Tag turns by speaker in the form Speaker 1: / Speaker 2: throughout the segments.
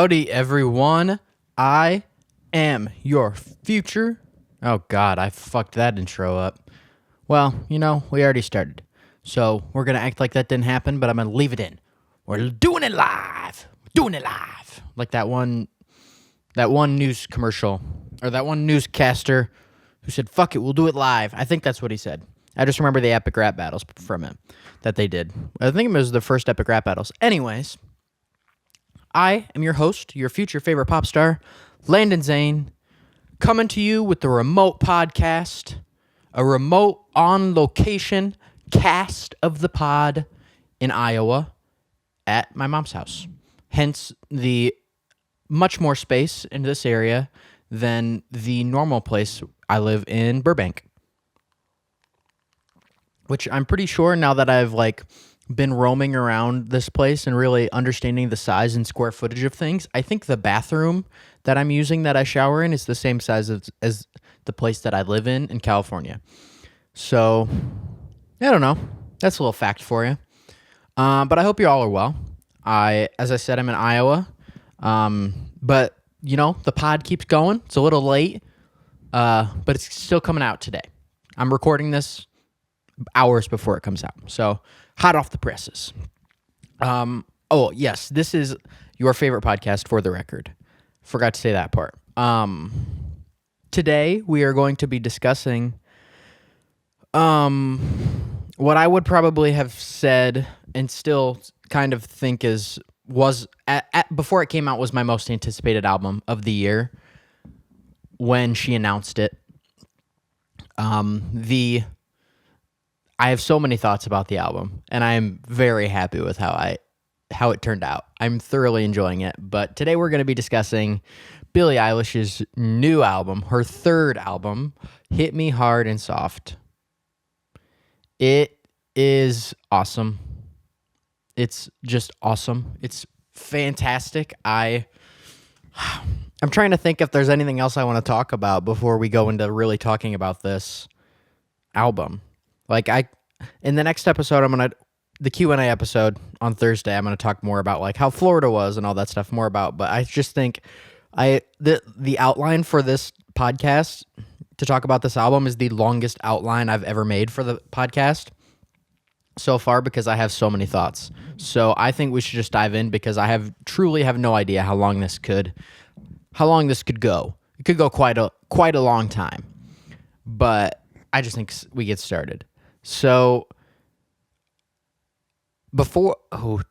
Speaker 1: Howdy, everyone. I am your future. Oh, God, I fucked that intro up. Well, we already started. So we're going to act like that didn't happen, but I'm going to leave it in. We're doing it live. Doing it live. Like that one news commercial, or that one newscaster who said, fuck it, we'll do it live. I think that's what he said. I just remember the epic rap battles from him that they did. I think it was the first epic rap battles. Anyways, I am your host, your future favorite pop star, Landyn Zane, coming to you with the remote podcast, a remote on-location cast of the pod in Iowa at my mom's house. Hence the much more space in this area than the normal place I live in Burbank. Which I'm pretty sure now that I've been roaming around this place and really understanding the size and square footage of things, I think the bathroom that I'm using that I shower in is the same size as the place that I live in California. So, I don't know. That's a little fact for you. But I hope you all are well. As I said, I'm in Iowa. But, the pod keeps going. It's a little late, but it's still coming out today. I'm recording this hours before it comes out. So, hot off the presses. Oh, yes, this is your favorite podcast for the record. Forgot to say that part. Today, we are going to be discussing what I would probably have said and still kind of think was before it came out was my most anticipated album of the year when she announced it. I have so many thoughts about the album, and I am very happy with how it turned out. I'm thoroughly enjoying it, but today we're going to be discussing Billie Eilish's new album, her third album, Hit Me Hard and Soft. It is awesome. It's just awesome. It's fantastic. I'm trying to think if there's anything else I want to talk about before we go into really talking about this album. In the next episode, the Q&A episode on Thursday, I'm going to talk more about how Florida was and all that stuff more about, but I just think the outline for this podcast to talk about this album is the longest outline I've ever made for the podcast so far because I have so many thoughts. So I think we should just dive in because I truly have no idea how long this could go. It could go quite a long time, but I just think we get started. So I'm going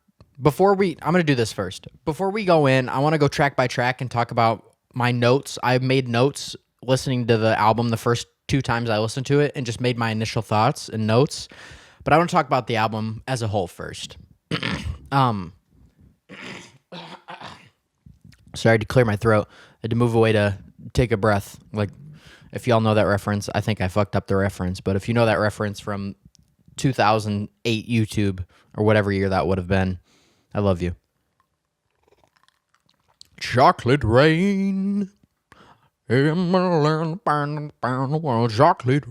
Speaker 1: to do this first. Before we go in, I want to go track by track and talk about my notes. I made notes listening to the album the first 2 times I listened to it and just made my initial thoughts and notes. But I want to talk about the album as a whole first. Sorry to clear my throat. I had to move away to take a breath. If y'all know that reference, I think I fucked up the reference. But if you know that reference from 2008 YouTube or whatever year that would have been, I love you. Chocolate rain. Chocolate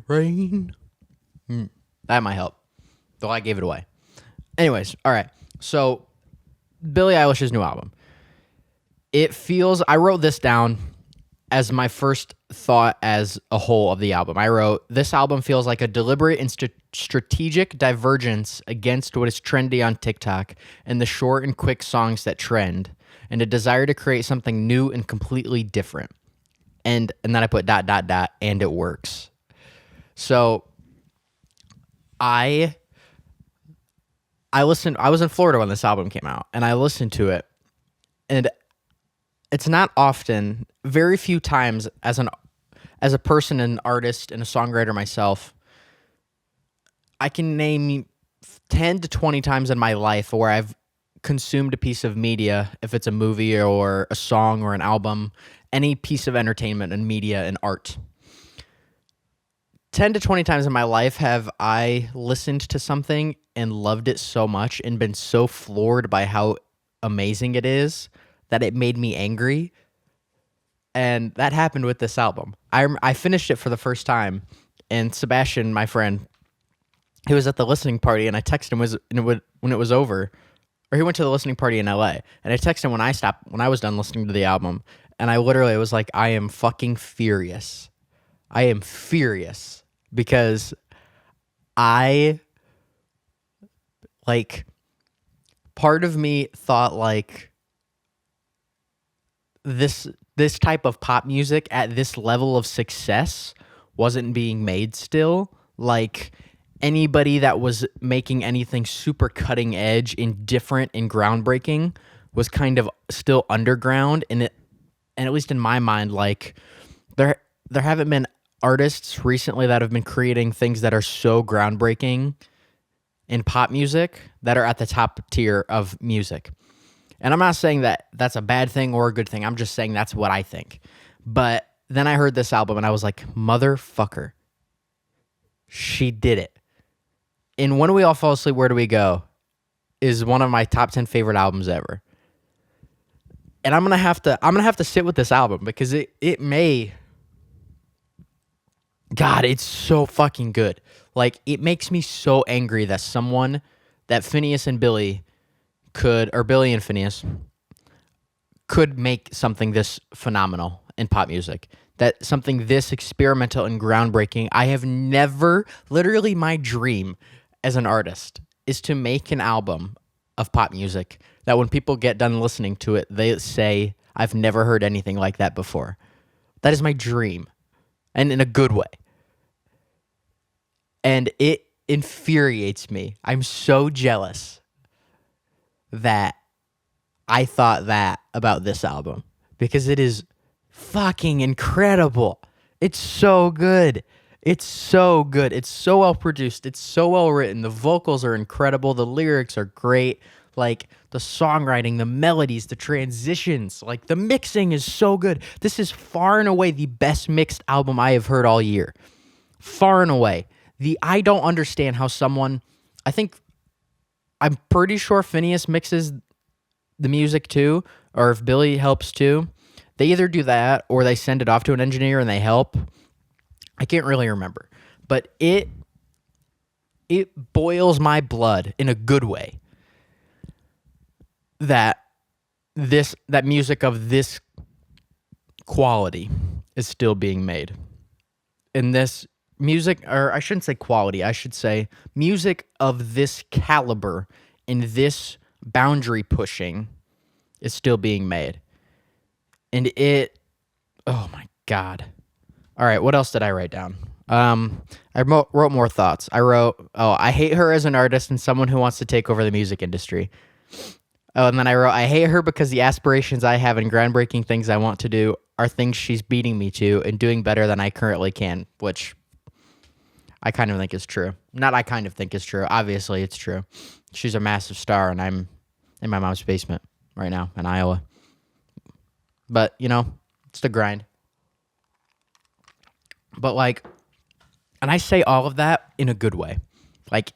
Speaker 1: rain. That might help. Though I gave it away. Anyways, all right. So, Billie Eilish's new album. I wrote this down as my first thought as a whole of the album. I wrote, this album feels like a deliberate and strategic divergence against what is trendy on TikTok and the short and quick songs that trend, and a desire to create something new and completely different. And then I put ... and it works. So I was in Florida when this album came out, and I listened to it, and it's not often, very few times as a person, an artist, and a songwriter myself, I can name 10 to 20 times in my life where I've consumed a piece of media, if it's a movie or a song or an album, any piece of entertainment and media and art. 10 to 20 times in my life have I listened to something and loved it so much and been so floored by how amazing it is that it made me angry. And that happened with this album. I finished it for the first time, and Sebastian, my friend, he was at the listening party, and I texted him when it was over, or he went to the listening party in LA. And I texted him when I was done listening to the album, and I literally was like, I am fucking furious. I am furious because I like part of me thought like this type of pop music at this level of success wasn't being made still. Like anybody that was making anything super cutting edge and different and groundbreaking was kind of still underground, and at least in my mind, like there haven't been artists recently that have been creating things that are so groundbreaking in pop music that are at the top tier of music. And I'm not saying that that's a bad thing or a good thing. I'm just saying that's what I think. But then I heard this album and I was like, motherfucker, she did it. And When We All Fall Asleep, Where Do We Go is one of my top 10 favorite albums ever. And I'm gonna have to sit with this album because it may, God, it's so fucking good. Like, it makes me so angry that Phineas and Billy Billy and Phineas could make something this phenomenal in pop music. That something this experimental and groundbreaking. I have never, literally my dream as an artist is to make an album of pop music that when people get done listening to it, they say, I've never heard anything like that before. That is my dream. And in a good way. And it infuriates me. I'm so jealous that I thought that about this album because it is fucking incredible. It's so good. It's so good. It's so well produced. It's so well written. The vocals are incredible. The lyrics are great. Like the songwriting, the melodies, the transitions, like the mixing is so good. This is far and away the best mixed album I have heard all year. Far and away. I don't understand how I'm pretty sure Phineas mixes the music too, or if Billy helps too. They either do that or they send it off to an engineer and they help. I can't really remember. But it boils my blood in a good way that music of this quality is still being made. And this music, or I shouldn't say quality, I should say music of this caliber and this boundary pushing is still being made. And oh my God. All right, what else did I write down? I wrote more thoughts. I wrote, I hate her as an artist and someone who wants to take over the music industry. Oh, and then I wrote, I hate her because the aspirations I have and groundbreaking things I want to do are things she's beating me to and doing better than I currently can, which I kind of think is true. Not I kind of think is true. Obviously, it's true. She's a massive star, and I'm in my mom's basement right now in Iowa. But, it's the grind. But, and I say all of that in a good way. Like,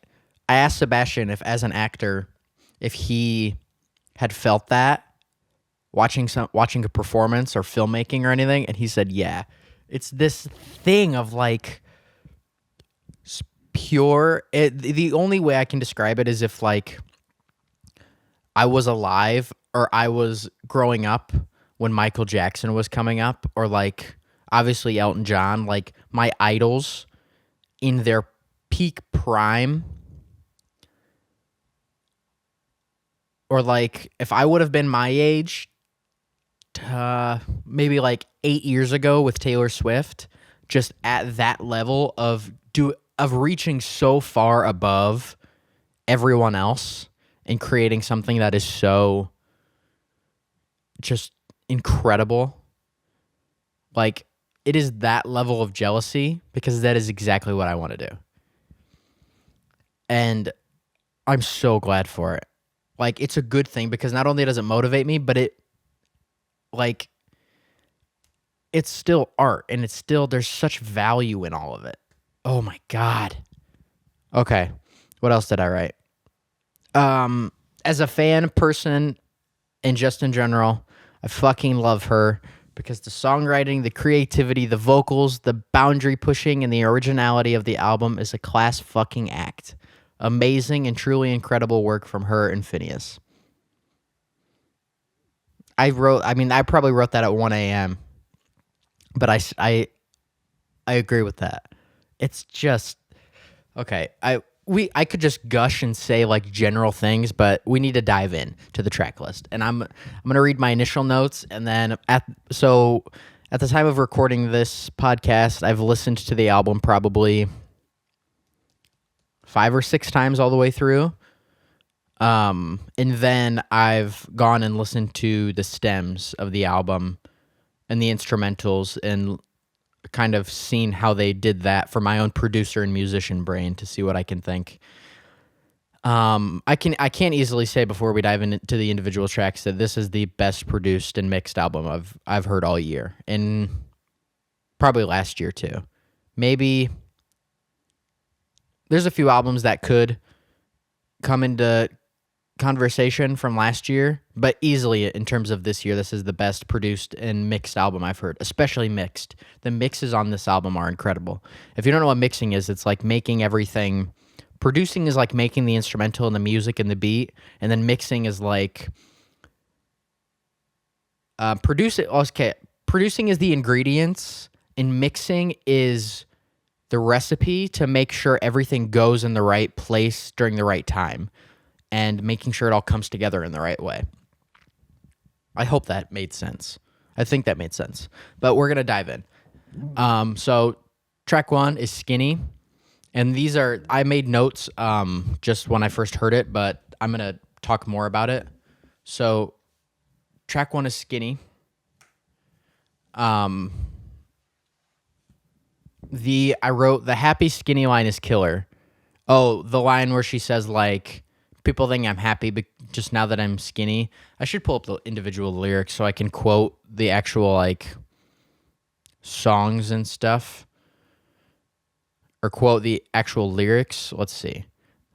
Speaker 1: I asked Sebastian if, as an actor, if he had felt that watching a performance or filmmaking or anything, and he said, yeah. It's this thing of, pure. The only way I can describe it is if, I was alive or I was growing up when Michael Jackson was coming up, or, obviously Elton John, my idols in their peak prime. Or if I would have been my age, maybe 8 years ago with Taylor Swift, just at that level of reaching so far above everyone else and creating something that is so just incredible. It is that level of jealousy because that is exactly what I want to do. And I'm so glad for it. It's a good thing because not only does it motivate me, but it's still art and there's such value in all of it. Oh my God. Okay. What else did I write? As a fan, person, and just in general, I fucking love her because the songwriting, the creativity, the vocals, the boundary pushing, and the originality of the album is a class fucking act. Amazing and truly incredible work from her and Phineas. I probably wrote that at 1 a.m., but I agree with that. It's just okay. I could just gush and say like general things, but we need to dive in to the track list. And I'm gonna read my initial notes, and then at the time of recording this podcast, I've listened to the album probably 5 or 6 times all the way through. And then I've gone and listened to the stems of the album and the instrumentals and kind of seen how they did that for my own producer and musician brain to see what I can think. I can't easily say before we dive into the individual tracks that this is the best produced and mixed album I've heard all year, and probably last year too. Maybe there's a few albums that could come into conversation from last year, but easily in terms of this year, this is the best produced and mixed album I've heard, especially mixed. The mixes on this album are incredible. If you don't know what mixing is, it's like making everything. Producing is like making the instrumental and the music and the beat, and then mixing is like producing is the ingredients, and mixing is the recipe to make sure everything goes in the right place during the right time, and making sure it all comes together in the right way. I hope that made sense. I think that made sense. But we're going to dive in. So track 1 is Skinny. And these are, I made notes just when I first heard it, but I'm going to talk more about it. So track 1 is Skinny. I wrote the happy skinny line is killer. Oh, the line where she says like, people think I'm happy but just now that I'm skinny. I should pull up the individual lyrics so I can quote the actual like songs and stuff. Or quote the actual lyrics. Let's see.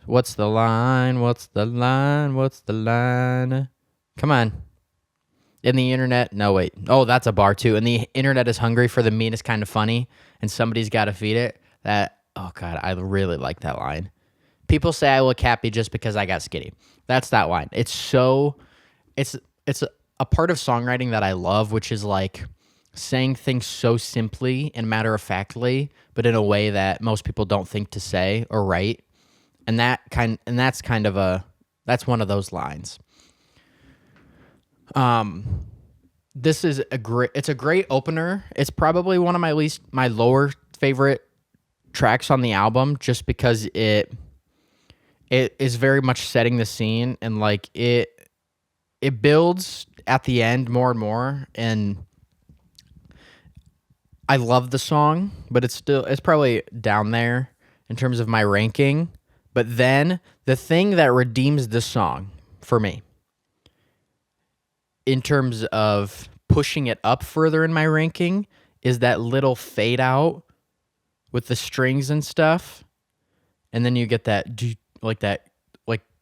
Speaker 1: What's the line? What's the line? What's the line? Come on. In the internet. No, wait. Oh, that's a bar too. And the internet is hungry for the meanest kind of funny, and somebody's got to feed it. Oh God, I really like that line. People say I look happy just because I got skinny. That's that line. It's a part of songwriting that I love, which is like saying things so simply and matter-of-factly, but in a way that most people don't think to say or write. And that's one of those lines. This is it's a great opener. It's probably one of my lower favorite tracks on the album, just because it is very much setting the scene, and like it builds at the end more and more, and I love the song, but it's probably down there in terms of my ranking. But then the thing that redeems this song for me in terms of pushing it up further in my ranking is that little fade out with the strings and stuff. And then you get that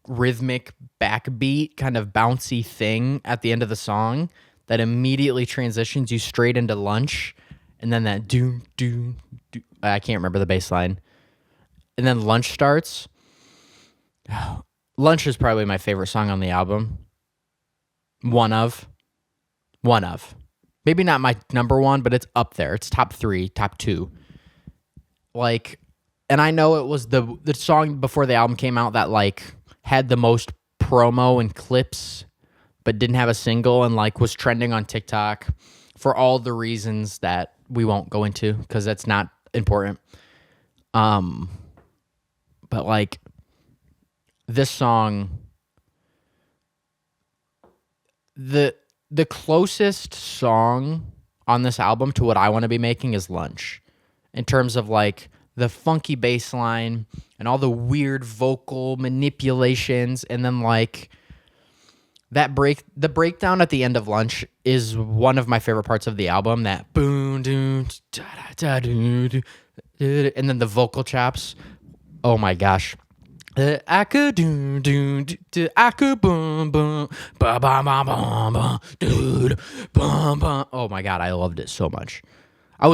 Speaker 1: rhythmic backbeat kind of bouncy thing at the end of the song that immediately transitions you straight into Lunch. And then that do, I can't remember the bass line. And then Lunch starts. Lunch is probably my favorite song on the album. One of. Maybe not my number one, but it's up there. It's top 3, top 2. Like, and I know it was the song before the album came out that like had the most promo and clips, but didn't have a single, and like was trending on TikTok for all the reasons that we won't go into because that's not important. But like this song, the closest song on this album to what I want to be making is Lunch, in terms of like the funky bass line and all the weird vocal manipulations, and then like the breakdown at the end of Lunch is one of my favorite parts of the album. That boom, doom, da da da, and then the vocal chops. Oh my gosh. I could do, I could boom boom, ba ba ba ba ba, dude, bum bum. Oh my God, I loved it so much. Let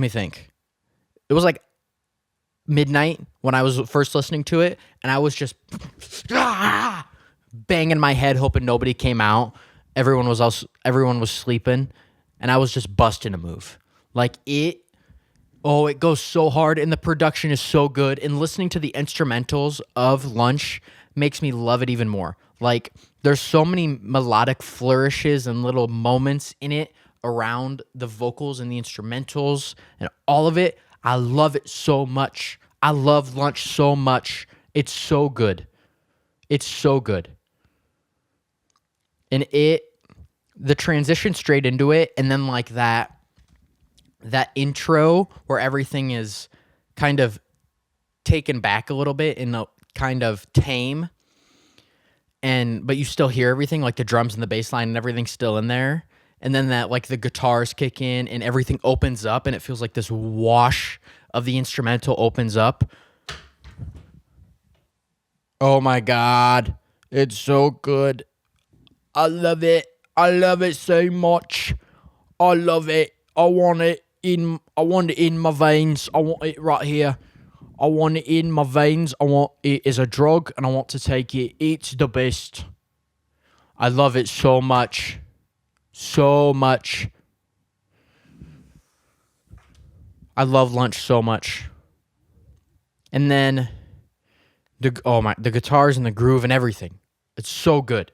Speaker 1: me think. It was like midnight when I was first listening to it, and I was just banging my head, hoping nobody came out. Everyone was sleeping, and I was just busting a move. Like it. Oh, it goes so hard, and the production is so good. And listening to the instrumentals of Lunch makes me love it even more. Like, there's so many melodic flourishes and little moments in it around the vocals and the instrumentals and all of it. I love it so much. I love Lunch so much. It's so good. It's so good. And the transition straight into it, and then like that intro where everything is kind of taken back a little bit and kind of tame, but you still hear everything, like the drums and the bass line and everything's still in there. And then that, like, the guitars kick in and everything opens up, and it feels like this wash of the instrumental opens up. Oh my God. It's so good. I love it. I love it so much. I love it. I want it in my veins. I want it right here. I want it in my veins. I want it as a drug, and I want to take it. It's the best. I love it so much. So much. I love Lunch so much. And then the guitars and the groove and everything. It's so good.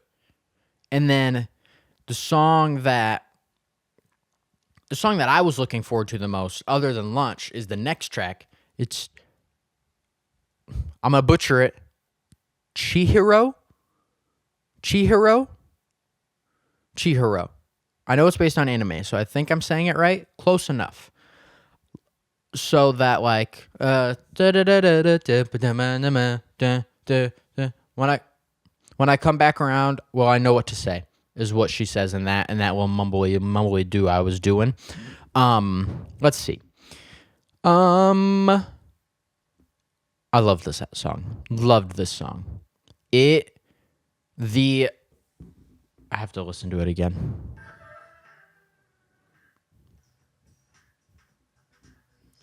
Speaker 1: And then the song that I was looking forward to the most, other than Lunch, is the next track. I'm going to butcher it. Chihiro? I know it's based on anime, so I think I'm saying it right. Close enough. So that, like, when I come back around, well, I know what to say, is what she says in that, and that little mumbly do I was doing. Let's see. I love this song. Loved this song. I have to listen to it again.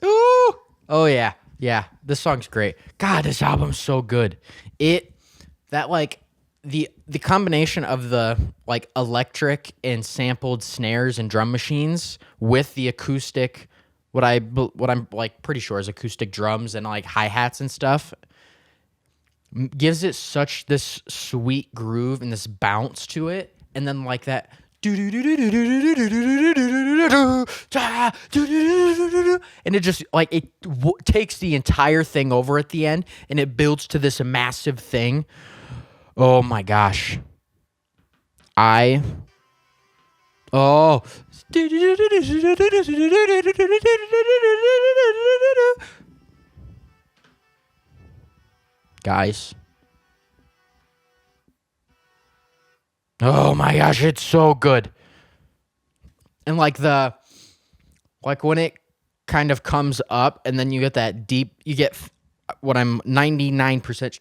Speaker 1: Ooh! Oh yeah. Yeah. This song's great. God, this album's so good. The combination of the, like, electric and sampled snares and drum machines with the acoustic, what I'm like pretty sure is acoustic drums and, like, hi-hats and stuff, gives it such this sweet groove and this bounce to it. And then, like, that, and it just, like, takes the entire thing over at the end, and it builds to this massive thing. Oh my gosh. Guys. Oh my gosh, it's so good. And when it kind of comes up, and then you get that deep, you get what I'm 99%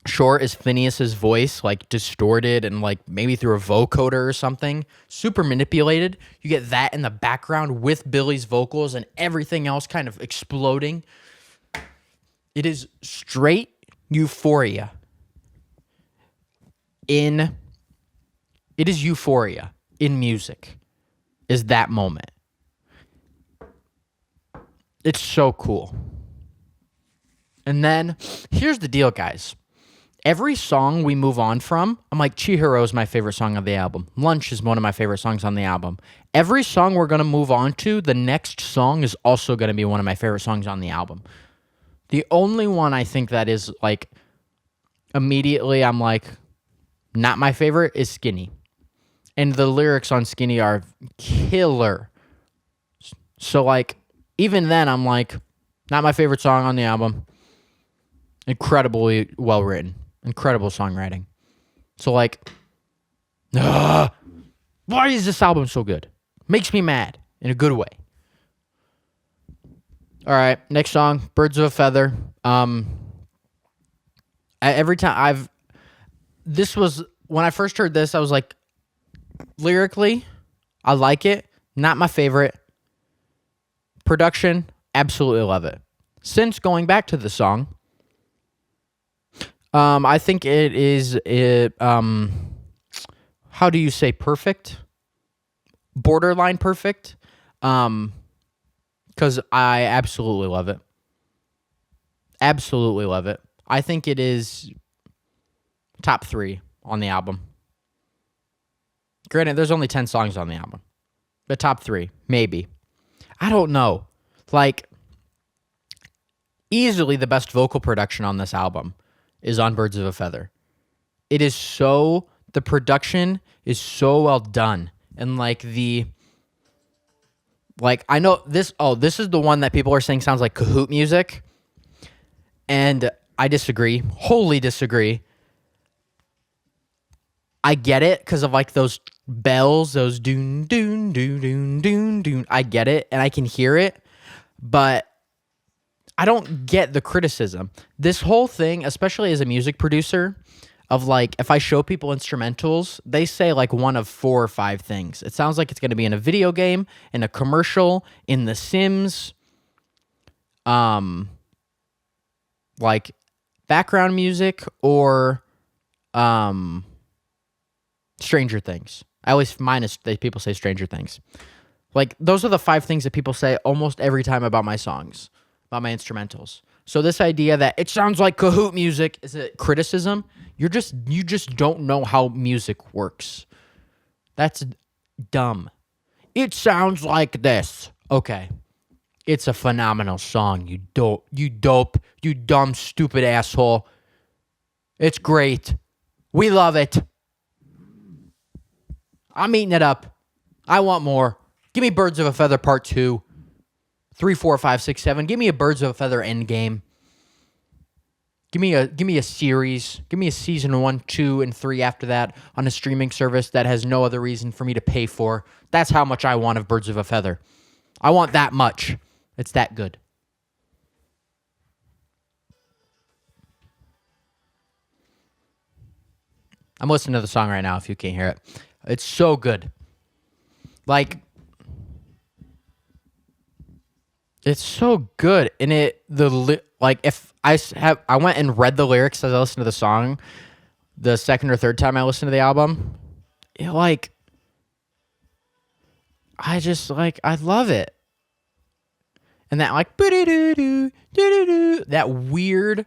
Speaker 1: sure is Phineas's voice, like, distorted and, like, maybe through a vocoder or something, super manipulated. You get that in the background with Billie's vocals and everything else kind of exploding. It is straight euphoria. It is euphoria in music, is that moment. It's so cool. And then, here's the deal, guys. Every song we move on from, I'm like, Chihiro is my favorite song on the album. Lunch is one of my favorite songs on the album. Every song we're going to move on to, the next song is also going to be one of my favorite songs on the album. The only one I think that is, like, immediately I'm like, not my favorite is Skinny. And the lyrics on Skinny are killer. So, like, even then, I'm like, not my favorite song on the album. Incredibly well written. Incredible songwriting. So, like, why is this album so good? Makes me mad in a good way. All right, next song, Birds of a Feather. Every time when I first heard this, I was like, lyrically, I like it. Not my favorite. Production, absolutely love it. Since going back to the song, I think how do you say perfect? Borderline perfect. Because I absolutely love it. Absolutely love it. I think it is top 3 on the album. Granted, there's only 10 songs on the album. But top 3, maybe. I don't know. Like, easily the best vocal production on this album is on Birds of a Feather. The production is so well done. And I know this is the one that people are saying sounds like Kahoot music. And I disagree. Wholly disagree. I get it because of like those bells, those doon, doon, doon, doon, doon, doon. I get it and I can hear it, but I don't get the criticism. This whole thing, especially as a music producer, of like, if I show people instrumentals, they say like one of 4 or 5 things. It sounds like it's going to be in a video game, in a commercial, in The Sims, like background music, or Stranger Things. I always people say Stranger Things. Like, those are the 5 things that people say almost every time about my songs, about my instrumentals. So this idea that it sounds like Kahoot music is a criticism. You just don't know how music works. That's dumb. It sounds like this. Okay. It's a phenomenal song, you dumb, stupid asshole. It's great. We love it. I'm eating it up. I want more. Give me Birds of a Feather Part 2. 3, 4, 5, 6, 7. Give me a Birds of a Feather Endgame. Give me a series. Give me a season 1, 2, and 3 after that on a streaming service that has no other reason for me to pay for. That's how much I want of Birds of a Feather. I want that much. It's that good. I'm listening to the song right now if you can't hear it. It's so good. Like, it's so good. And if I went and read the lyrics as I listened to the song the second or third time I listened to the album, I love it. And that that weird,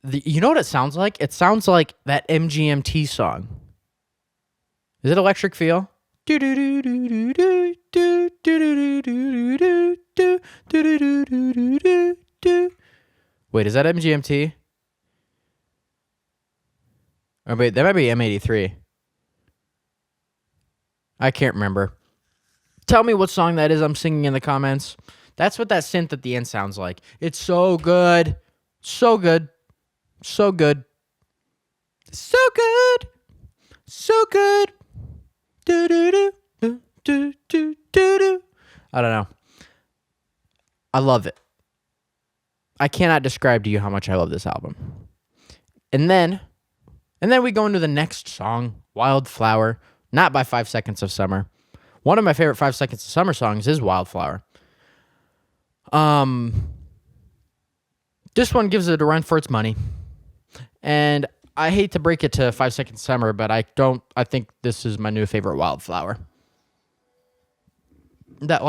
Speaker 1: you know what it sounds like? It sounds like that MGMT song. Is it Electric Feel? Wait, is that MGMT? Oh, wait, that might be M83. I can't remember. Tell me what song that is I'm singing in the comments. That's what that synth at the end sounds like. It's so good. So good. So good. So good. So good. I don't know. I love it. I cannot describe to you how much I love this album. And then we go into the next song, Wildflower, not by 5 Seconds of Summer. One of my favorite 5 Seconds of Summer songs is Wildflower. This one gives it a run for its money. And I hate to break it to 5 Seconds of Summer, but I think this is my new favorite Wildflower. That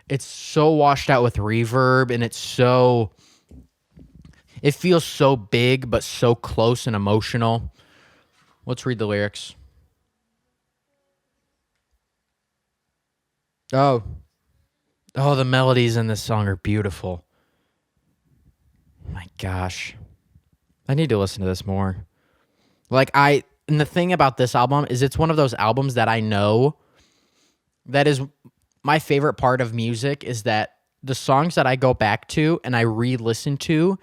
Speaker 1: it's so washed out with reverb, and it feels so big, but so close and emotional. Let's read the lyrics. Oh, the melodies in this song are beautiful. My gosh. I need to listen to this more. And the thing about this album is it's one of those albums that I know that is my favorite part of music, is that the songs that I go back to and I re-listen to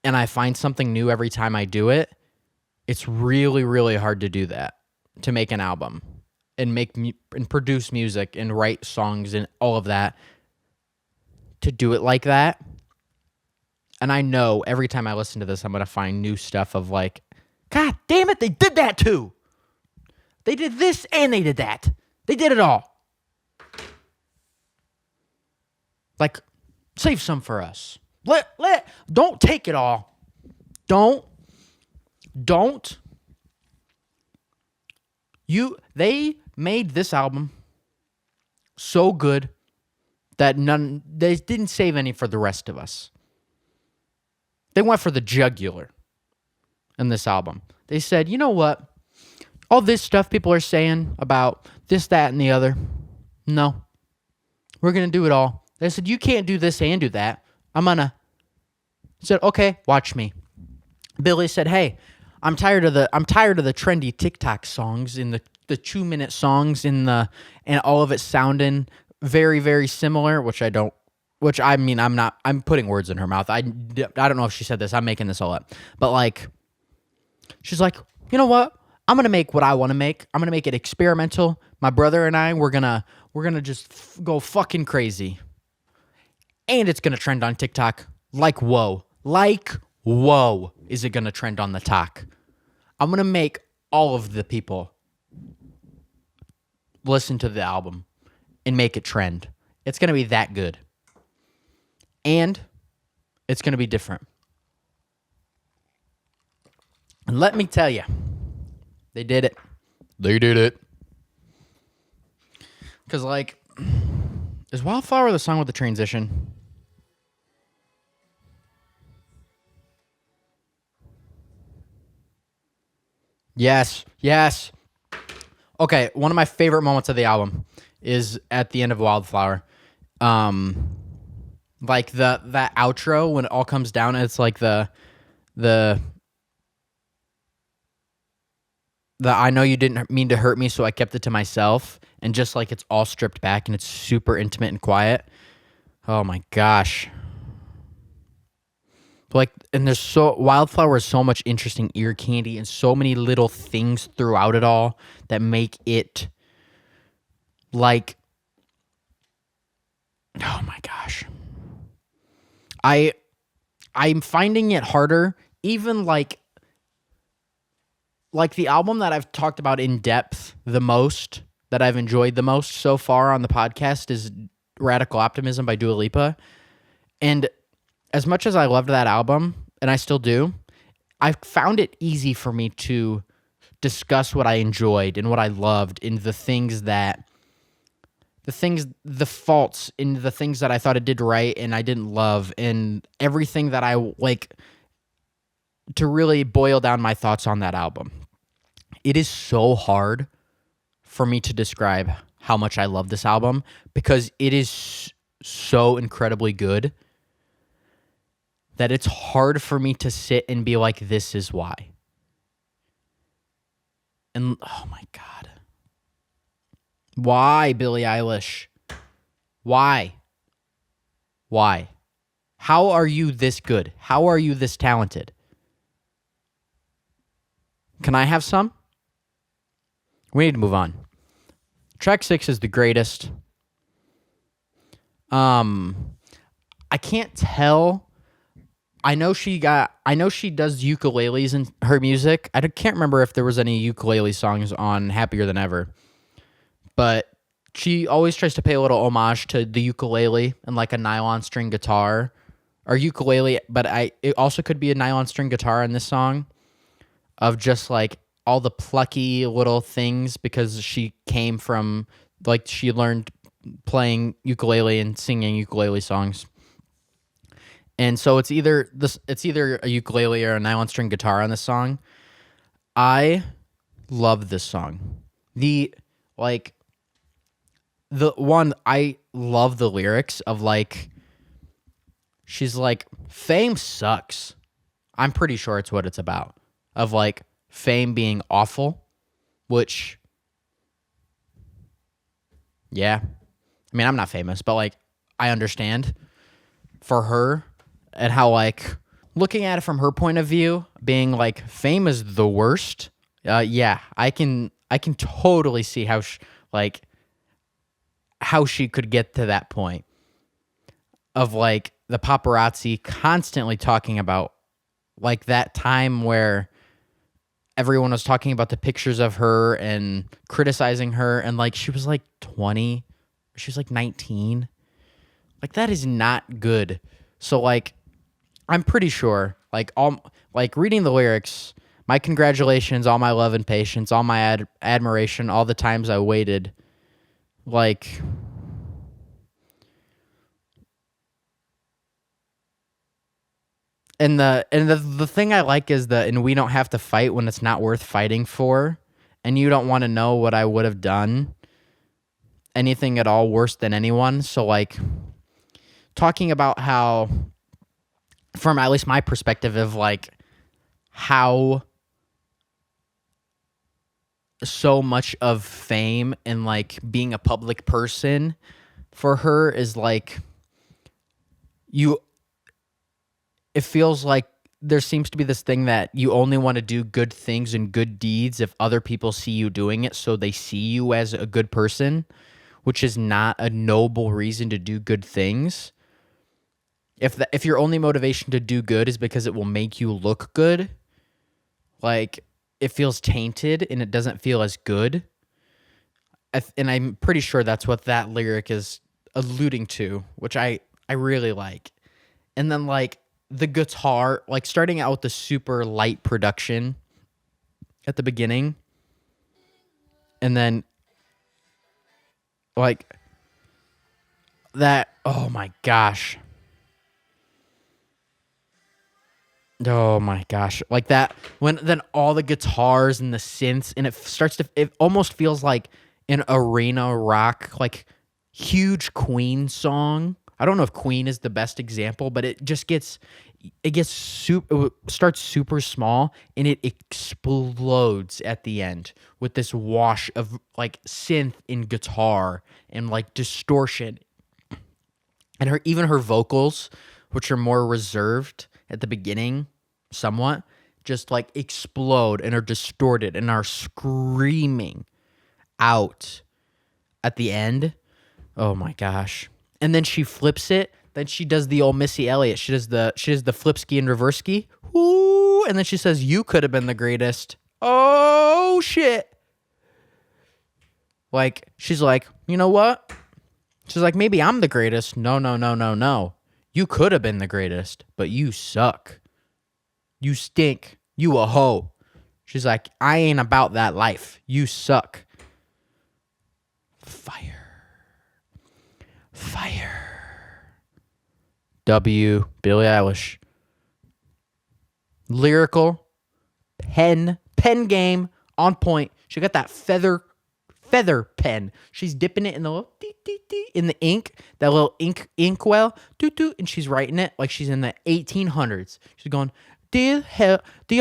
Speaker 1: and I find something new every time I do it. It's really, really hard to do that, to make an album and and produce music and write songs and all of that, to do it like that. And I know every time I listen to this, I'm going to find new stuff of like, God damn it, they did that too. They did this and they did that. They did it all. Like, save some for us. Don't take it all. Don't they made this album so good that they didn't save any for the rest of us. They went for the jugular in this album. They said, you know what? All this stuff people are saying about this, that, and the other, no. We're going to do it all. They said, you can't do this and do that. I said, okay, watch me. Billie said, hey, I'm tired of the trendy TikTok songs in the 2-minute songs and all of it sounding very, very similar, I'm putting words in her mouth. I don't know if she said this. I'm making this all up. But like, she's like, you know what? I'm going to make what I want to make. I'm going to make it experimental. My brother and I, we're going to just go fucking crazy. And it's going to trend on TikTok. Like, whoa is it going to trend on the talk? I'm going to make all of the people listen to the album and make it trend. It's going to be that good. And it's going to be different. And let me tell you, they did it. Because, like, is Wildflower the song with the transition? Yes. Okay, one of my favorite moments of the album is at the end of Wildflower. Like that outro when it all comes down, it's like the I know you didn't mean to hurt me, so I kept it to myself, and just like it's all stripped back and it's super intimate and quiet. Oh my gosh. Like, and Wildflower is so much interesting ear candy and so many little things throughout it all that make it like, oh my gosh. I'm finding it harder, even like the album that I've talked about in depth the most, that I've enjoyed the most so far on the podcast is Radical Optimism by Dua Lipa. And as much as I loved that album, and I still do, I found it easy for me to discuss what I enjoyed and what I loved and the faults in the things that I thought it did right and I didn't love, and everything that I like, to really boil down my thoughts on that album. It is so hard for me to describe how much I love this album because it is so incredibly good that it's hard for me to sit and be like, this is why. And, oh my God. Why, Billie Eilish? Why? How are you this good? How are you this talented? Can I have some? We need to move on. Track 6 is the greatest. I can't tell. I know she does ukuleles in her music. I can't remember if there was any ukulele songs on Happier Than Ever. But she always tries to pay a little homage to the ukulele and like a nylon string guitar or ukulele, but it also could be a nylon string guitar in this song, of just like all the plucky little things, because she came from, like, she learned playing ukulele and singing ukulele songs. And so it's either a ukulele or a nylon string guitar on this song. I love this song. I love the lyrics of, like, she's like, fame sucks. I'm pretty sure it's what it's about. Of, like, fame being awful, which, yeah. I mean, I'm not famous, but, like, I understand for her, and how, like, looking at it from her point of view, being like, fame is the worst. Yeah, I can totally see how she could get to that point of, like, the paparazzi constantly talking about, like, that time where everyone was talking about the pictures of her and criticizing her, and, like, she was like 20, she was like 19. Like, that is not good. So, like, I'm pretty sure, like reading the lyrics, my congratulations, all my love and patience, all my admiration, all the times I waited, like, and the thing I like is and we don't have to fight when it's not worth fighting for, and you don't want to know what I would have done, anything at all worse than anyone. So like talking about how, from at least my perspective of like how so much of fame and like being a public person for her is like you it feels like there seems to be this thing that you only want to do good things and good deeds if other people see you doing it, so they see you as a good person, which is not a noble reason to do good things. If your only motivation to do good is because it will make you look good, like it feels tainted and it doesn't feel as good. And I'm pretty sure that's what that lyric is alluding to, which I really like. And then like the guitar, like starting out with the super light production at the beginning, and then like that, oh my gosh. Oh my gosh. Like that, when then all the guitars and the synths, and it almost feels like an arena rock, like huge Queen song. I don't know if Queen is the best example, but it starts super small and it explodes at the end with this wash of like synth and guitar and like distortion. And her vocals, which are more reserved at the beginning, somewhat, just like explode and are distorted and are screaming out at the end. Oh my gosh. And then she flips it. Then she does the old Missy Elliott. She does the flip ski and reverse ski. Woo! And then she says, "You could have been the greatest." Oh shit. Like, she's like, "You know what?" She's like, "Maybe I'm the greatest." No, no, no, no, no. You could have been the greatest, but you suck. You stink. You a hoe. She's like, "I ain't about that life. You suck." Fire. Fire. Billie Eilish. Lyrical, pen game on point. She got that feather pen. She's dipping it in the little in the ink, that little ink well, and she's writing it like she's in the 1800s. She's going, dear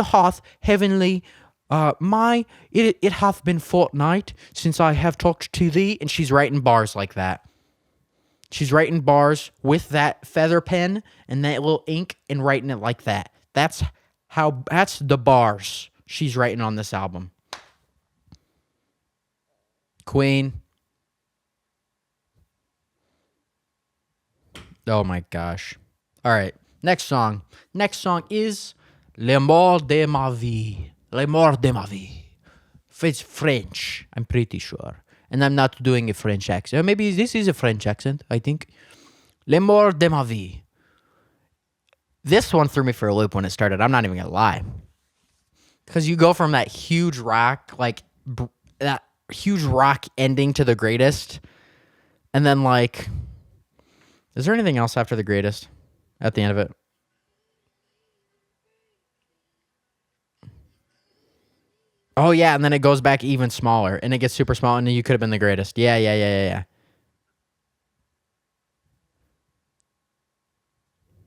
Speaker 1: hearth heavenly, it hath been fortnight since I have talked to thee, and she's writing bars like that. She's writing bars with that feather pen and that little ink and writing it like that. That's the bars she's writing on this album. Queen. Oh my gosh. All right. Next song. Next song is Le Mort de ma vie. Le Mort de ma vie. It's French, I'm pretty sure. And I'm not doing a French accent. Maybe this is a French accent, I think. Le Mort de ma vie. This one threw me for a loop when it started. I'm not even going to lie. Because you go from that huge rock, like, that huge rock ending to the greatest. And then, like, is there anything else after the greatest at the end of it? Oh, yeah, and then it goes back even smaller, and it gets super small, and then you could have been the greatest. Yeah.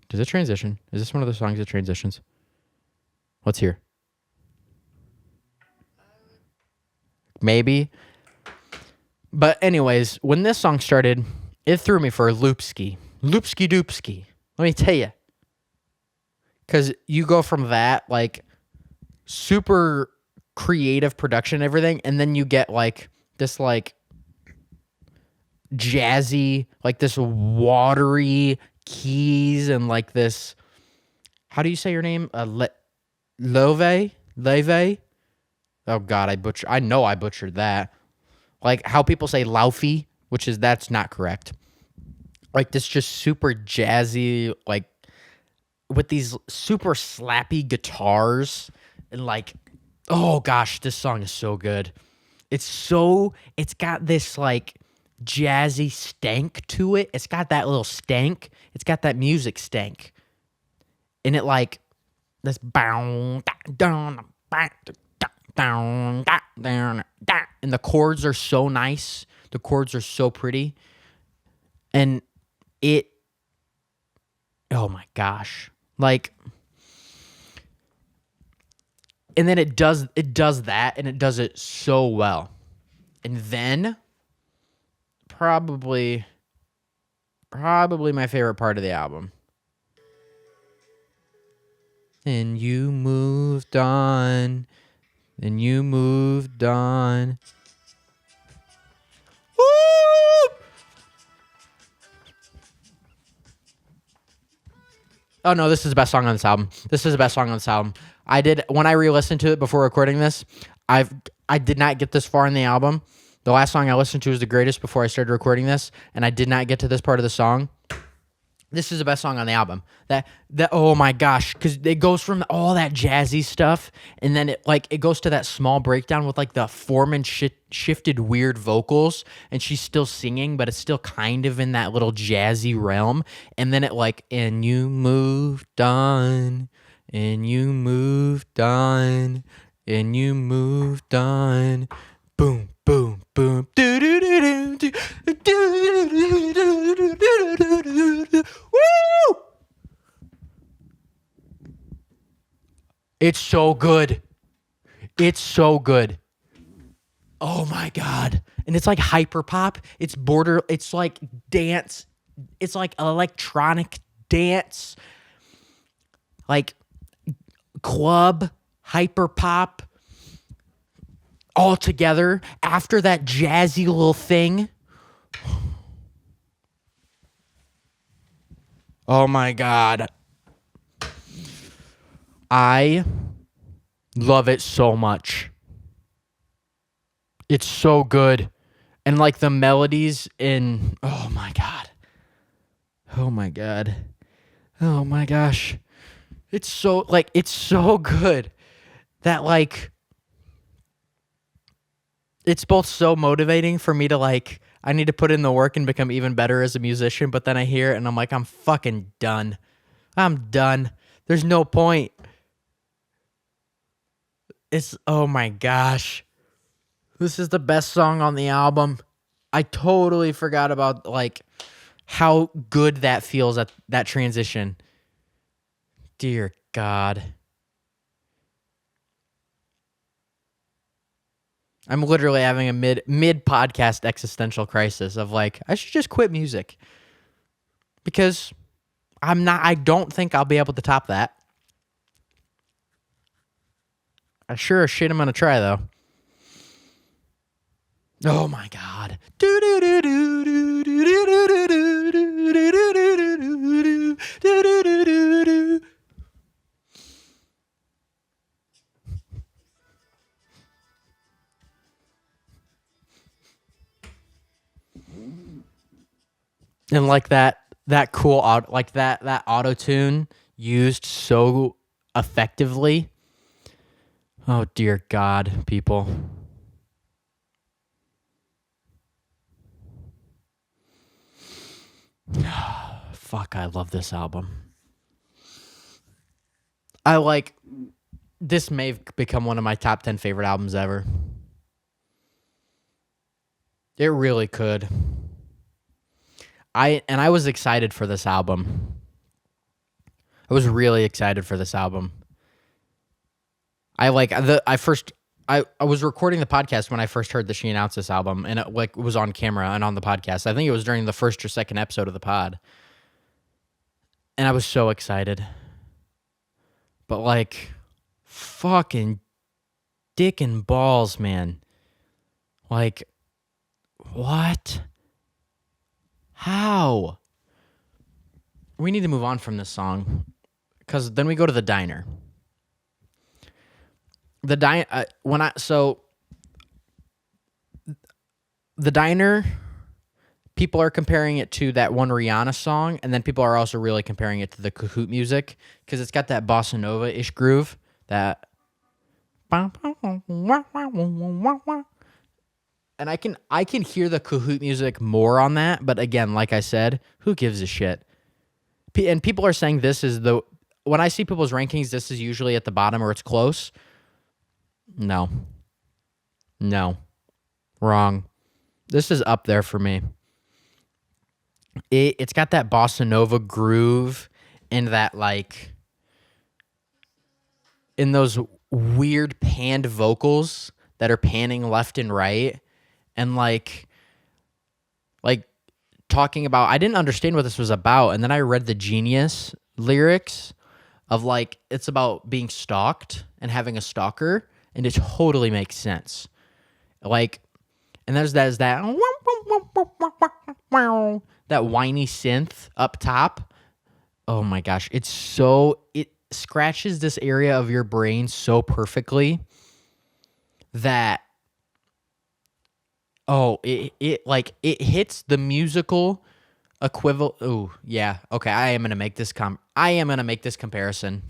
Speaker 1: Does it transition? Is this one of the songs that transitions? Let's hear. Maybe. But anyways, when this song started, it threw me for a loopski. Loopski doopski. Let me tell you. Because you go from that, like, super creative production and everything, and then you get, like, this, like, jazzy, like, this watery keys and, like, this, how do you say your name? Leve? Oh, God, I know I butchered that. Like, how people say Laufey, that's not correct. Like, this just super jazzy, like, with these super slappy guitars and like, oh gosh, this song is so good. It's got this like jazzy stank to it. It's got that little stank. It's got that music stank. And it like this bound down down down, and the chords are so nice. The chords are so pretty. And it, oh my gosh. Like, and then it does that, and it does it so well. And then probably my favorite part of the album. And you moved on. And you moved on. Woo! Oh no, this is the best song on this album. When I re-listened to it before recording this, I did not get this far in the album. The last song I listened to was The Greatest before I started recording this, and I did not get to this part of the song. This is the best song on the album. That oh my gosh, because it goes from all that jazzy stuff, and then it goes to that small breakdown with like the Foreman shifted weird vocals, and she's still singing, but it's still kind of in that little jazzy realm. And then and you moved on, and you moved on, and you moved on. Boom, boom, boom. Woo! It's so good. It's so good. Oh my God. And it's like hyper pop. It's like dance. It's like electronic dance. Like club, hyper pop. All together after that jazzy little thing. Oh my God. I love it so much. It's so good. And like the melodies in, oh my God. Oh my God. Oh my gosh. It's so good that like, it's both so motivating for me to like, I need to put in the work and become even better as a musician, but then I hear it and I'm like, I'm fucking done. I'm done. There's no point. Oh my gosh. This is the best song on the album. I totally forgot about like how good that feels at that transition. Dear God. I'm literally having a mid podcast existential crisis of like, I should just quit music. Because I don't think I'll be able to top that. I sure as shit I'm gonna try though. Oh my God. And like that cool like that auto tune used so effectively. Oh dear God, people. Fuck, I love this album. This may become one of my top 10 favorite albums ever. It really could. I was excited for this album. I was really excited for this album. I was recording the podcast when I first heard that she announced this album, and it was on camera and on the podcast. I think it was during the first or second episode of the pod. And I was so excited. But like, fucking dick and balls, man. Like, what? How? We need to move on from this song, because then we go to the diner. The diner, people are comparing it to that one Rihanna song, and then people are also really comparing it to the Kahoot music because it's got that bossa nova-ish groove. That, and I can hear the Kahoot music more on that. But again, like I said, who gives a shit? And people are saying this is when I see people's rankings, this is usually at the bottom or it's close. No, wrong. This is up there for me. It's got that bossa nova groove and that like in those weird panned vocals that are panning left and right and like talking about, I didn't understand what this was about, and then I read the Genius lyrics of like it's about being stalked and having a stalker, and it totally makes sense. Like, and there's that that whiny synth up top. Oh my gosh, it scratches this area of your brain so perfectly that it hits the musical equivalent. Oh yeah, okay. I am gonna make this comparison.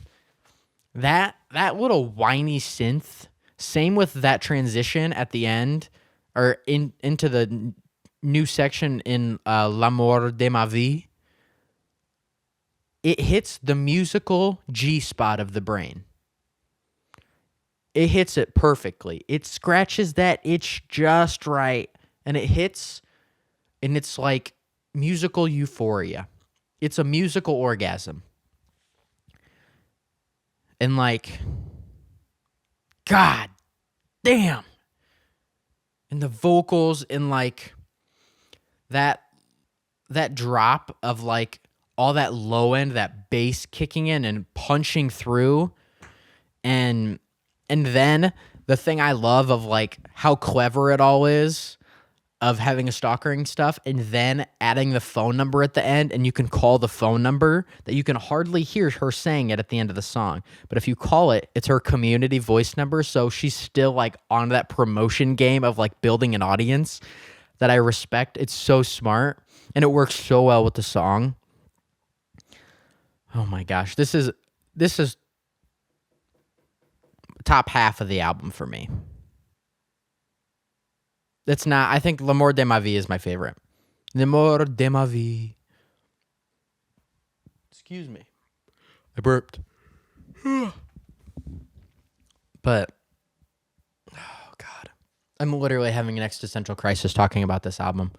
Speaker 1: That little whiny synth. Same with that transition at the end, or into the new section in L'amour de ma vie. It hits the musical G spot of the brain. It hits it perfectly. It scratches that itch just right, and it hits, and it's like musical euphoria. It's a musical orgasm. And like, God damn. And the vocals and like that drop of like all that low end, that bass kicking in and punching through, and then the thing I love of like how clever it all is of having a stalkering stuff, and then adding the phone number at the end, and you can call the phone number that you can hardly hear her saying it at the end of the song. But if you call it, it's her community voice number, so she's still like on that promotion game of like building an audience that I respect. It's so smart, and it works so well with the song. Oh my gosh, this is top half of the album for me. It's not. I think L'amour de ma vie is my favorite. L'amour de ma vie. Excuse me. I burped. But, oh God. I'm literally having an existential crisis talking about this album.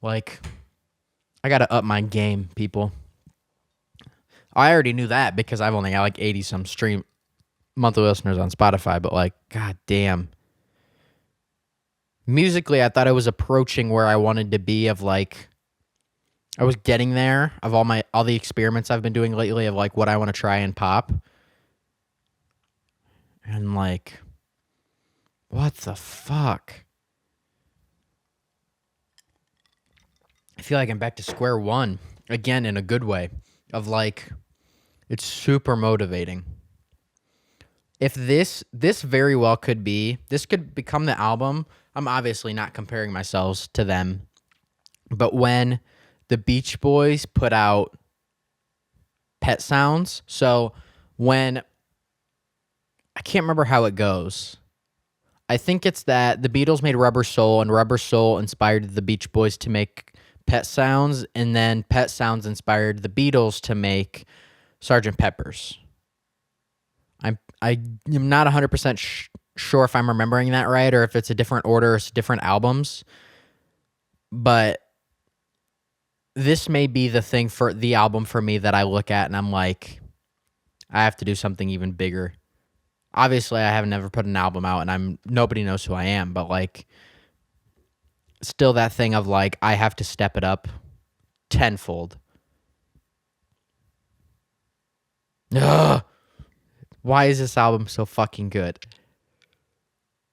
Speaker 1: Like, I gotta up my game, people. I already knew that because I've only got like 80-some monthly listeners on Spotify, but like, God damn. Musically, I thought I was approaching where I wanted to be of like, I was getting there of all the experiments I've been doing lately of like what I want to try and pop. And like, what the fuck? I feel like I'm back to square one again in a good way of like, it's super motivating. If this very well could become the album. I'm obviously not comparing myself to them, but when the Beach Boys put out Pet Sounds, so when, I can't remember how it goes. I think it's that the Beatles made Rubber Soul, and Rubber Soul inspired the Beach Boys to make Pet Sounds, and then Pet Sounds inspired the Beatles to make Sgt. Pepper's. I'm not 100% sure if I'm remembering that right, or if it's a different order, or it's different albums. But this may be the thing for the album for me that I look at and I'm like, I have to do something even bigger. Obviously, I have never put an album out, and nobody knows who I am, but like, still that thing of like, I have to step it up tenfold. Ugh. Why is this album so fucking good?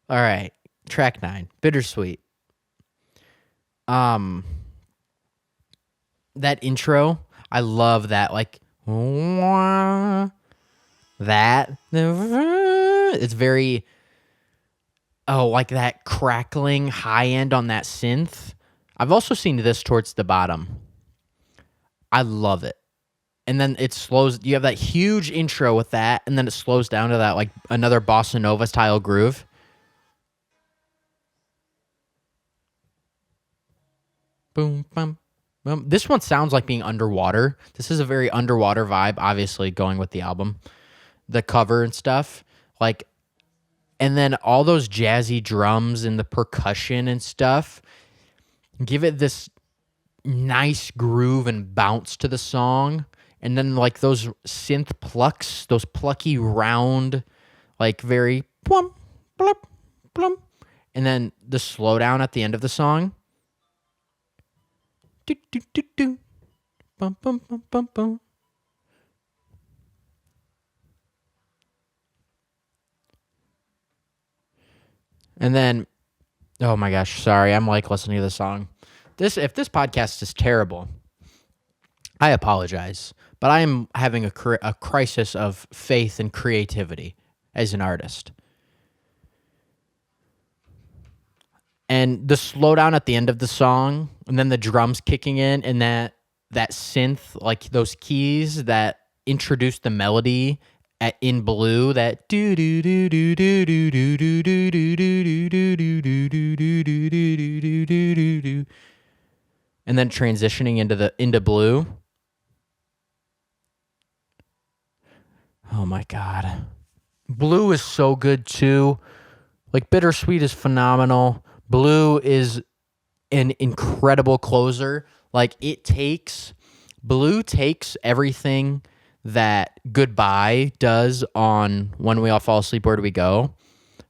Speaker 1: All right, track 9, Bittersweet. That intro, I love that. Like, that. It's very, Oh, like that crackling high end on that synth. I've also seen this towards the bottom. I love it. And then it slows. You have that huge intro with that, and then it slows down to that like another bossa nova style groove. Boom, bum, boom. This one sounds like being underwater. This is a very underwater vibe, obviously going with the album, the cover and stuff. Like, and then all those jazzy drums and the percussion and stuff give it this nice groove and bounce to the song. And then like those synth plucks, those plucky round, like very plum, plum, plum. And then the slowdown at the end of the song. Do, do, do, do. Bum, bum, bum, bum, bum. And then, oh my gosh, sorry, I'm like listening to the song. If this podcast is terrible, I apologize, but I am having a crisis of faith and creativity as an artist. And the slowdown at the end of the song, and then the drums kicking in, and that synth, like those keys that introduce the melody in blue, that do do do do do do do do do do do do do do do do do do do, and then transitioning into blue. Oh my god. Blue is so good too. Like Bittersweet is phenomenal. Blue is an incredible closer. Like Blue takes everything that Goodbye does on When We All Fall Asleep, Where Do We Go?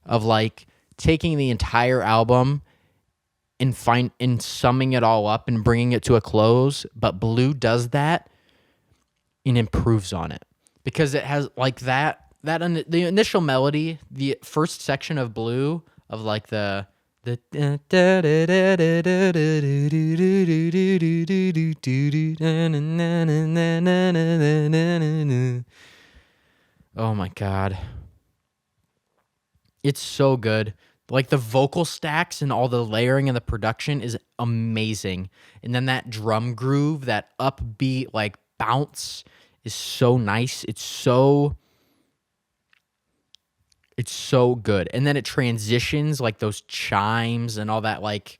Speaker 1: Of like taking the entire album and summing it all up and bringing it to a close. But Blue does that and improves on it because it has like the initial melody, the first section of Blue of like the oh my god, it's so good. Like the vocal stacks and all the layering and the production is amazing. And then that drum groove, that upbeat like bounce is so nice. It's so good. And then it transitions like those chimes and all that like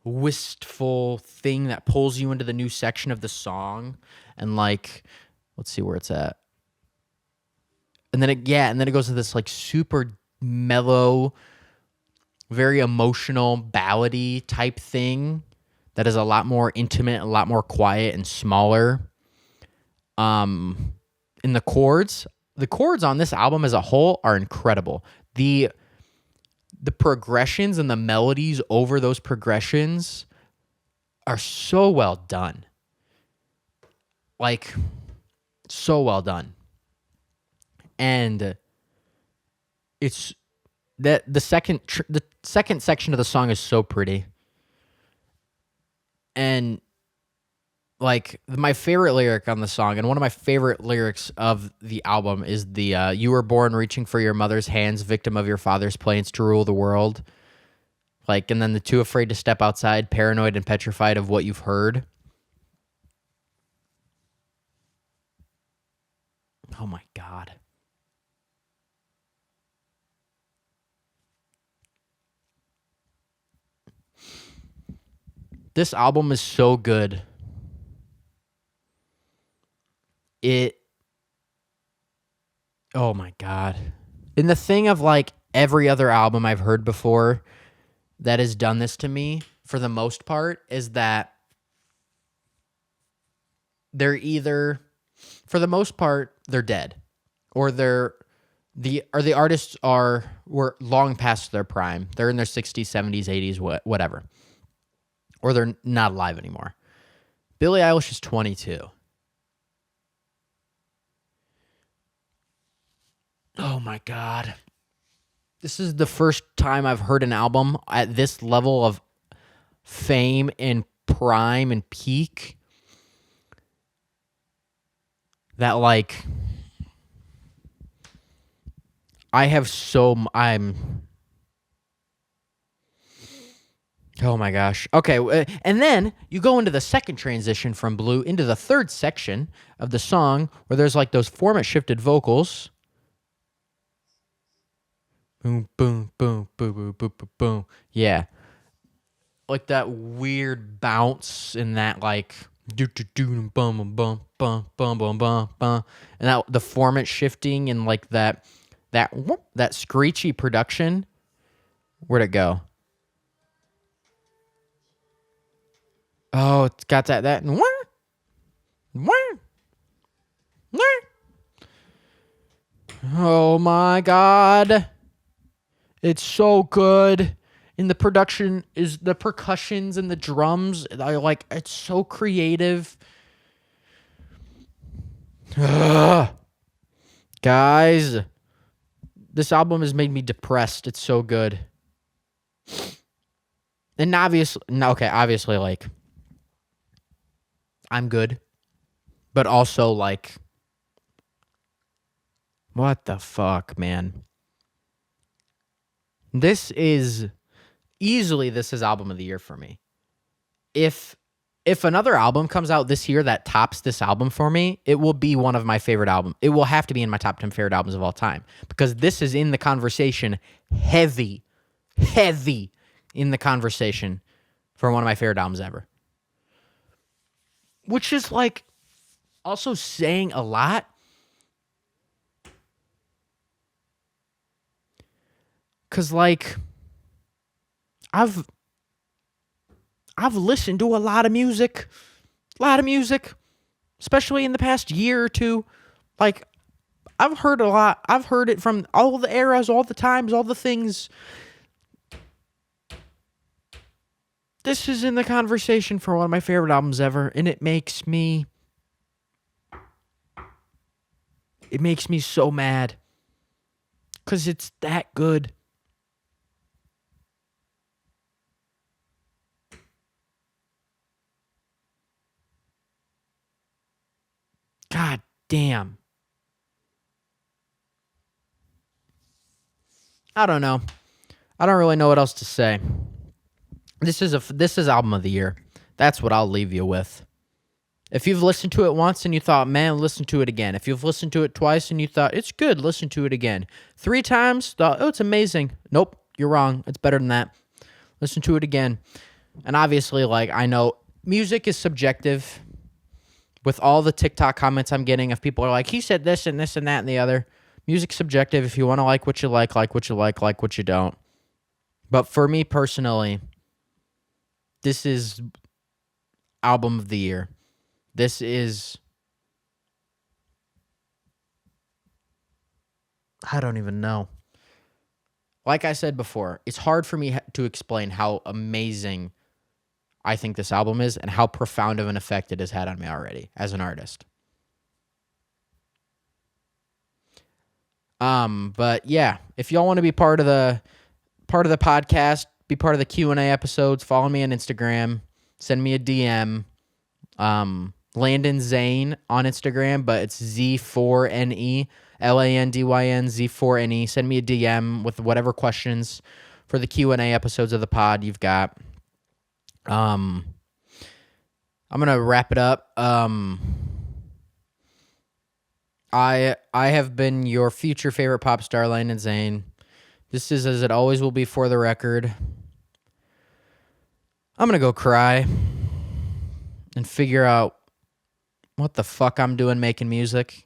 Speaker 1: wistful thing that pulls you into the new section of the song. And like, let's see where it's at. And then it goes to this like super mellow, very emotional, ballady type thing that is a lot more intimate, a lot more quiet and smaller. In the chords on this album as a whole are incredible. The progressions and the melodies over those progressions are so well done. Like, so well done. And it's that the second section of the song is so pretty. And like my favorite lyric on the song, and one of my favorite lyrics of the album is the you were born reaching for your mother's hands, victim of your father's plans to rule the world. Like, and then the too afraid to step outside, paranoid and petrified of what you've heard. Oh my god. This album is so good. Oh my god. And the thing of like every other album I've heard before that has done this to me for the most part is that they're either, for the most part, they're dead, or the artists were long past their prime. They're in their 60s, 70s, 80s, whatever. Or they're not alive anymore. Billie Eilish is 22. Oh my god. This is the first time I've heard an album at this level of fame and prime and peak that like I'm Oh my gosh. Okay, and then you go into the second transition from Blue into the third section of the song where there's like those format shifted vocals. Boom, boom, boom, boom, boom, boom, boom, boom. Yeah, like that weird bounce in that like do do do bum bum bum bum bum bum bum bum, and that the format shifting and like that screechy production. Where'd it go? Oh, it's got that. Oh my god. It's so good. And the production is the percussions and the drums. I like it's so creative. Ugh. Guys, this album has made me depressed. It's so good. And obviously like I'm good, but also like what the fuck, man? This is album of the year for me. If another album comes out this year that tops this album for me, it will be one of my favorite albums. It will have to be in my top 10 favorite albums of all time because this is in the conversation heavy in the conversation for one of my favorite albums ever. Which is like also saying a lot. Cause like I've listened to a lot of music, especially in the past year or two. Like I've heard a lot. I've heard it from all the eras, all the times, all the things. This is in the conversation for one of my favorite albums ever, and it makes me so mad cuz it's that good. God damn. I don't know. I don't really know what else to say. This is album of the year. That's what I'll leave you with. If you've listened to it once and you thought, man, listen to it again. If you've listened to it twice and you thought, it's good, listen to it again. 3 times, thought, oh, it's amazing. Nope, you're wrong. It's better than that. Listen to it again. And obviously, like, I know music is subjective. With all the TikTok comments I'm getting, if people are like, he said this and this and that and the other. Music's subjective. If you want to like what you like what you like what you don't. But for me personally, this is album of the year. This is... I don't even know. Like I said before, it's hard for me to explain how amazing I think this album is and how profound of an effect it has had on me already as an artist. But yeah, if y'all want to be part of the podcast, be part of the Q&A episodes, follow me on Instagram, send me a DM. Landyn Zane on Instagram, but it's Z4NE, LANDYN Z4NE. Send me a DM with whatever questions for the Q&A episodes of the pod you've got. I'm gonna wrap it up. I have been your future favorite pop star, Landyn Zane. This is as it always will be for the record. I'm gonna go cry and figure out what the fuck I'm doing making music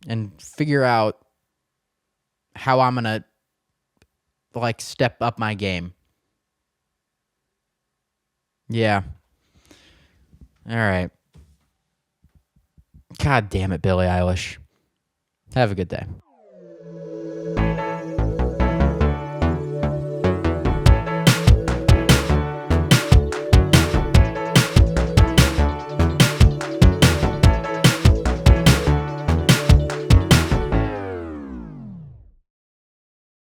Speaker 1: and figure out how I'm gonna like step up my game. Yeah. All right. God damn it, Billie Eilish. Have a good day.